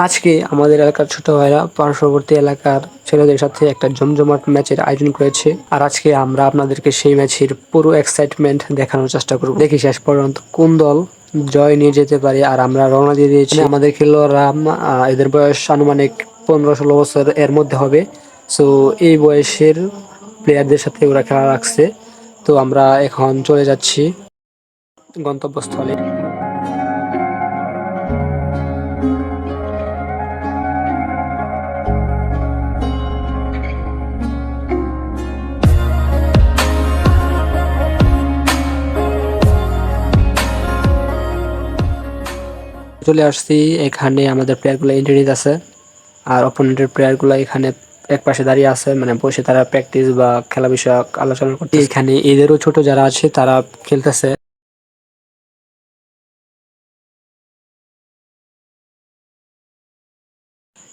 আজকে আমাদের এলাকার ছোট ভাইরা পার্শ্ববর্তী এলাকার ছেলেদের সাথে একটা জমজমাট ম্যাচের আয়োজন করেছে। আর আজকে আমরা আপনাদেরকে সেই ম্যাচের পুরো এক্সাইটমেন্ট দেখানোর চেষ্টা করব। দেখি শেষ পর্যন্ত কোন দল জয় নিয়ে যেতে পারে। আর আমরা রওনা দিয়ে দিয়েছি। আমাদের খেলোয়াড়রা এদের বয়স আনুমানিক 15-16 বছর এর মধ্যে হবে। সো এই বয়সের প্লেয়ারদের সাথে ওরা খেলা রাখছে। তো আমরা এখন চলে যাচ্ছি গন্তব্যস্থলে। চলে আসছি, এখানে আমাদের প্লেয়ারগুলো এন্ট্রি নিতেছে আর অপোনেন্টের প্লেয়ারগুলো এখানে একপাশে দাঁড়িয়ে আছে, মানে বসে তারা প্র্যাকটিস বা খেলা বিষয়ক আলোচনা করতে। এখানে এদেরও ছোট যারা আছে তারা খেলতেছে।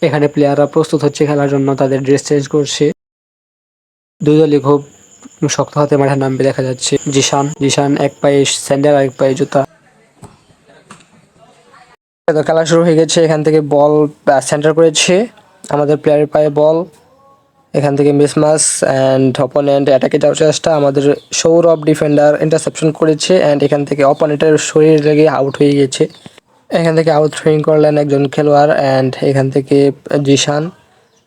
এখানে প্লেয়াররা প্রস্তুত হচ্ছে খেলার জন্য, তাদের ড্রেস চেঞ্জ করছে। দুই দলই খুব শক্ত হাতে মাঠে নামবে দেখা যাচ্ছে। জিশান জিশান এক পায়ে স্যান্ডেল আর এক পায়ে জুতা। তো খেলা শুরু হয়ে গেছে। এখান থেকে বল সেন্টার করেছে, আমাদের প্লেয়ারের পায়ে বল। এখান থেকে মিসমাস অ্যান্ড অপোনেন্ট অ্যাটাকে যাওয়ার চেষ্টা, আমাদের সৌরভ ডিফেন্ডার ইন্টারসেপশন করেছে অ্যান্ড এখান থেকে অপোনেন্টের শরীর লেগে আউট হয়ে গেছে। এখান থেকে আউট থ্রোয়িং করলেন একজন খেলোয়াড় অ্যান্ড এখান থেকে জিশান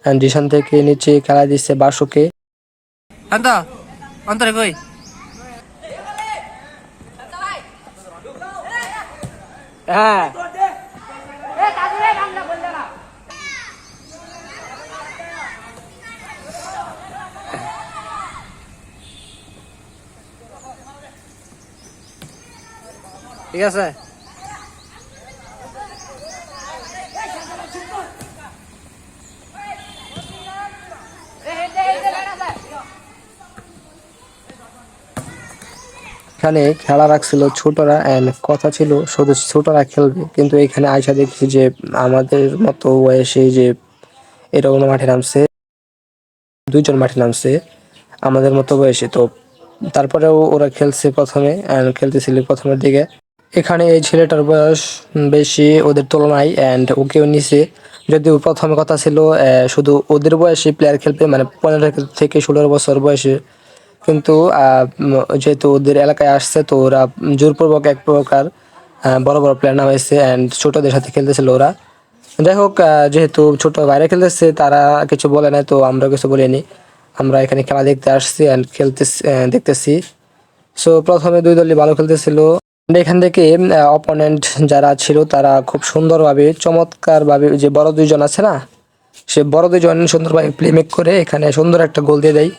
অ্যান্ড জিশান থেকে নিচে খেলা দিচ্ছে বাসুকে। অন্তরে কই হ্যাঁ ঠিক আছে। এখানে খেলা রাখছিল ছোটরা অ্যান্ড কথা ছিল শুধু ছোটরা খেলবে, কিন্তু এখানে আয়সা দেখছি যে আমাদের মতো বয়সে যে এরকম মাঠে নামছে, দুইজন মাঠে নামছে আমাদের মতো বয়সে। তো তারপরেও ওরা খেলছে প্রথমে অ্যান্ড খেলতেছিল প্রথমের দিকে। এখানে এই ছেলেটার বয়স বেশি ওদের তুলনায় অ্যান্ড ওকেও নিছে, যদিও প্রথমে কথা ছিল শুধু ওদের বয়সী প্লেয়ার খেলবে, মানে 15 থেকে 16 বছর বয়সে। কিন্তু যেহেতু ওদের এলাকায় আসছে তো ওরা জোরপূর্বক এক প্রকার বড় বড় প্লেয়ার নামাইছে অ্যান্ড ছোটদের সাথে খেলতেছিল ওরা। যাই হোক, যেহেতু ছোট বাইরে খেলতেছে তারা কিছু বলে নাই, তো আমরা কিছু বলিনি। আমরা এখানে খেলা দেখতে আসছি অ্যান্ড দেখতেছি। সো প্রথমে দুই দলই ভালো খেলতেছিল। এখান থেকে অপোনেন্ট যারা ছিল তারা খুব সুন্দরভাবে চমৎকারভাবে, যে বড় দুইজন আছে না, সে বড় দুইজন সুন্দরভাবে প্লেমেক করে এখানে সুন্দর একটা গোল দিয়ে দেয়।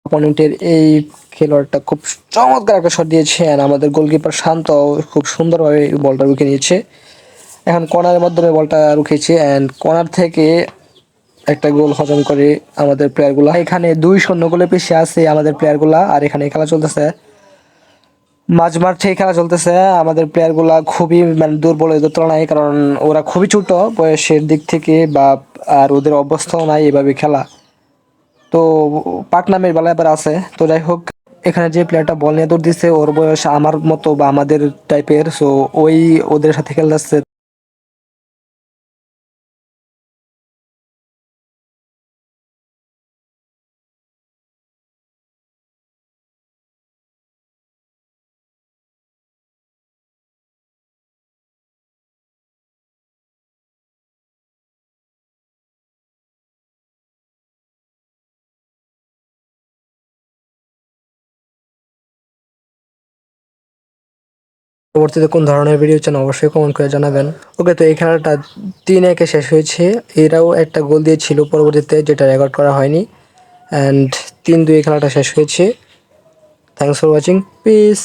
অপোনেন্টের এই খেলোয়াড়টা খুব চমৎকার একটা শট দিয়েছে আর আমাদের গোলকিপার শান্ত খুব সুন্দরভাবে বলটা রুখে নিয়েছে। এখন কর্নারের মাধ্যমে বলটা রুখেছে অ্যান্ড কর্নার থেকে একটা গোল হজম করে আমাদের প্লেয়ারগুলা। এখানে 2-0 গোলে পিছিয়ে আছে আমাদের প্লেয়ারগুলা আর এখানে খেলা চলতেছে। মাঝ মাঠে খেলা চলতেছে, আমাদের প্লেয়ার গুলা খুবই মানে দুর্বল এদের তুলনায়, কারণ ওরা খুবই ছোট বয়সের দিক থেকে বা আর ওদের অভ্যস্ত নাই এভাবে খেলা। তো পাকনামের বেলা এবার আছে। তো যাই হোক, এখানে যে প্লেয়ারটা বল নিয়ে দৌড় দিচ্ছে ওর বয়স আমার মতো বা আমাদের টাইপের, সো ওই ওদের সাথে খেলতেছে। পরবর্তীতে কোন ধরনের ভিডিও চান অবশ্যই কমেন্ট করে জানাবেন। ওকে, তো এই খেলাটা 3-1 শেষ হয়েছে। এরাও একটা গোল দিয়েছিল পরবর্তীতে, যেটা রেকর্ড করা হয়নি। অ্যান্ড 3-2 খেলাটা শেষ হয়েছে। Thanks for watching, piece.